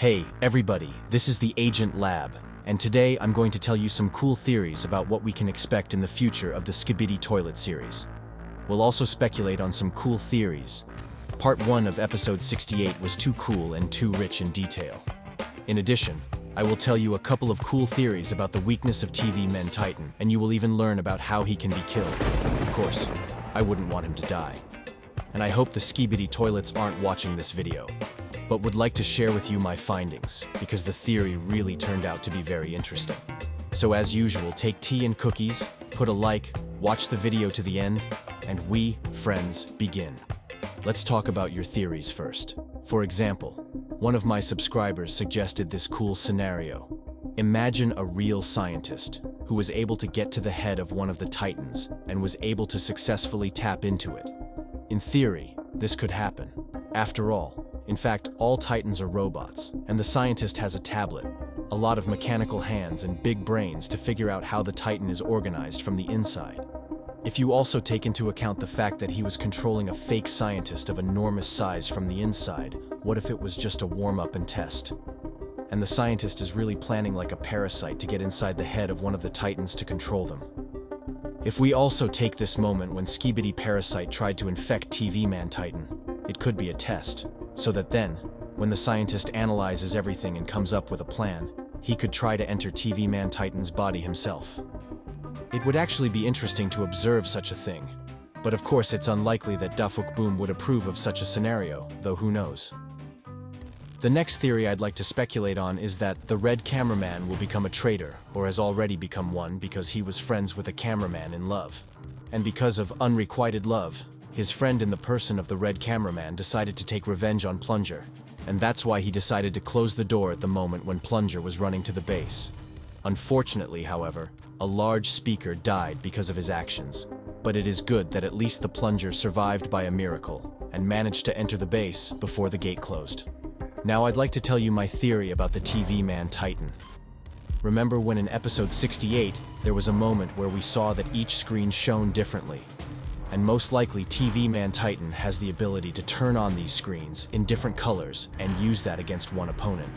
Hey, everybody, this is the Agent Lab, and today I'm going to tell you some cool theories about what we can expect in the future of the Skibidi Toilet series. We'll also speculate on some cool theories. Part 1 of episode 68 was too cool and too rich in detail. In addition, I will tell you a couple of cool theories about the weakness of TV Man Titan, and you will even learn about how he can be killed. Of course, I wouldn't want him to die. And I hope the Skibidi Toilets aren't watching this video, but would like to share with you my findings, because the theory really turned out to be very interesting. So as usual, take tea and cookies, put a like, watch the video to the end, and we, friends, begin. Let's talk about your theories first. For example, one of my subscribers suggested this cool scenario. Imagine a real scientist who was able to get to the head of one of the Titans and was able to successfully tap into it. In theory, this could happen. After all, in fact, all Titans are robots, and the scientist has a tablet, a lot of mechanical hands and big brains to figure out how the Titan is organized from the inside. If you also take into account the fact that he was controlling a fake scientist of enormous size from the inside, what if it was just a warm-up and test? And the scientist is really planning like a parasite to get inside the head of one of the Titans to control them. If we also take this moment when Skibidi Parasite tried to infect TV Man Titan, it could be a test, so that then, when the scientist analyzes everything and comes up with a plan, he could try to enter TV Man Titan's body himself. It would actually be interesting to observe such a thing, but of course it's unlikely that Dafuk Boom would approve of such a scenario, though who knows. The next theory I'd like to speculate on is that the Red Cameraman will become a traitor, or has already become one because he was friends with a cameraman in love. And because of unrequited love, his friend in the person of the Red Cameraman decided to take revenge on Plunger, and that's why he decided to close the door at the moment when Plunger was running to the base. Unfortunately, however, a large speaker died because of his actions, but it is good that at least the Plunger survived by a miracle and managed to enter the base before the gate closed. Now I'd like to tell you my theory about the TV Man Titan. Remember when in episode 68, there was a moment where we saw that each screen shone differently? And most likely TV Man Titan has the ability to turn on these screens in different colors and use that against one opponent.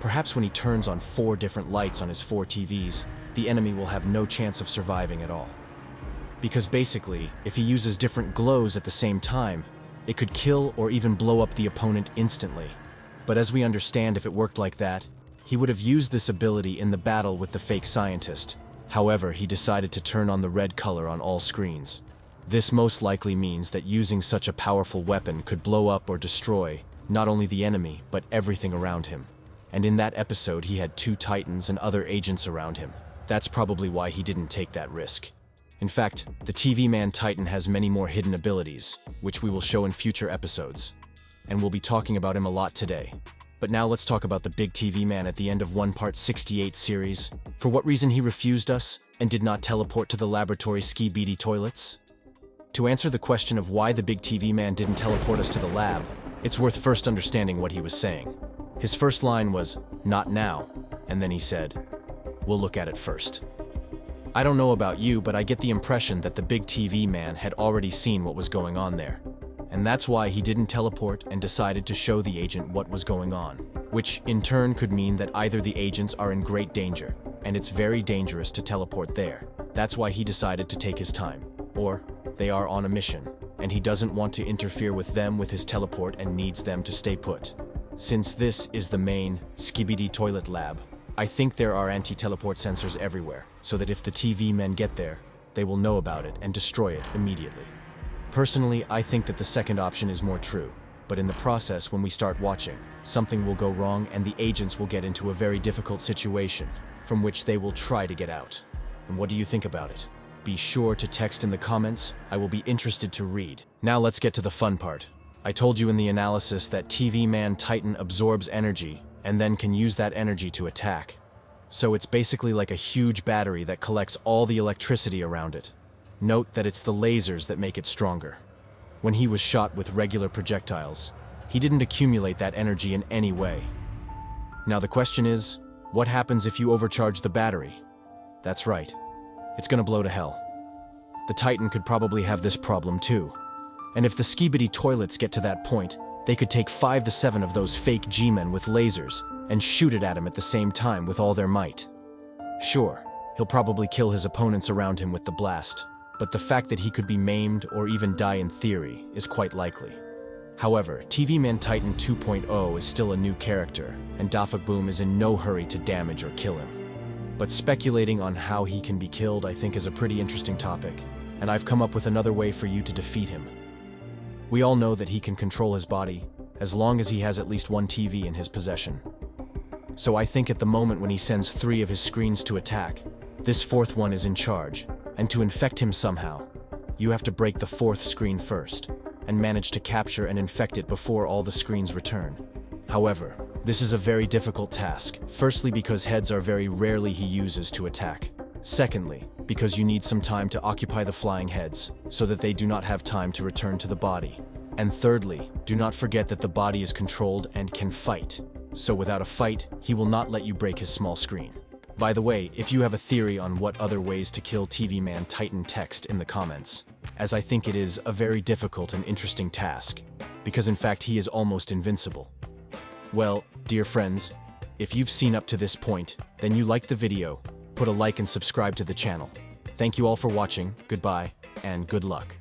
Perhaps when he turns on 4 different lights on his 4 TVs, the enemy will have no chance of surviving at all. Because basically, if he uses different glows at the same time, it could kill or even blow up the opponent instantly. But as we understand, if it worked like that, he would have used this ability in the battle with the fake scientist. However, he decided to turn on the red color on all screens. This most likely means that using such a powerful weapon could blow up or destroy not only the enemy, but everything around him. And in that episode, he had 2 Titans and other agents around him. That's probably why he didn't take that risk. In fact, the TV Man Titan has many more hidden abilities, which we will show in future episodes. And we'll be talking about him a lot today. But now let's talk about the big TV man at the end of Part 68 series. For what reason he refused us and did not teleport to the laboratory Skibidi Toilets? To answer the question of why the big TV man didn't teleport us to the lab, it's worth first understanding what he was saying. His first line was, "Not now," and then he said, "We'll look at it first." I don't know about you, but I get the impression that the big TV man had already seen what was going on there. And that's why he didn't teleport and decided to show the agent what was going on, which in turn could mean that either the agents are in great danger, and it's very dangerous to teleport there. That's why he decided to take his time. Or they are on a mission, and he doesn't want to interfere with them with his teleport and needs them to stay put. Since this is the main Skibidi Toilet lab, I think there are anti-teleport sensors everywhere, so that if the TV men get there, they will know about it and destroy it immediately. Personally, I think that the second option is more true, but in the process, when we start watching, something will go wrong and the agents will get into a very difficult situation, from which they will try to get out. And what do you think about it? Be sure to text in the comments. I will be interested to read. Now let's get to the fun part. I told you in the analysis that TV Man Titan absorbs energy and then can use that energy to attack. So it's basically like a huge battery that collects all the electricity around it. Note that it's the lasers that make it stronger. When he was shot with regular projectiles, he didn't accumulate that energy in any way. Now the question is, what happens if you overcharge the battery? That's right, it's gonna blow to hell. The Titan could probably have this problem too. And if the Skibidi Toilets get to that point, They could take 5 to 7 of those fake G-men with lasers and shoot it at him at the same time with all their might. Sure, he'll probably kill his opponents around him with the blast, but the fact that he could be maimed or even die in theory is quite likely. However, TV Man Titan 2.0 is still a new character, and Boom is in no hurry to damage or kill him. But speculating on how he can be killed, I think, is a pretty interesting topic, and I've come up with another way for you to defeat him. We all know that he can control his body, as long as he has at least one TV in his possession. So I think at the moment when he sends 3 of his screens to attack, this 4th one is in charge, and to infect him somehow, you have to break the 4th screen first, and manage to capture and infect it before all the screens return. However, this is a very difficult task, firstly because heads are very rarely he uses to attack. Secondly, because you need some time to occupy the flying heads, so that they do not have time to return to the body. And thirdly, do not forget that the body is controlled and can fight. So without a fight, he will not let you break his small screen. By the way, if you have a theory on what other ways to kill TV Man Titan, text in the comments, as I think it is a very difficult and interesting task, because in fact he is almost invincible. Well, dear friends, if you've seen up to this point, then you liked the video, put a like and subscribe to the channel. Thank you all for watching, goodbye, and good luck.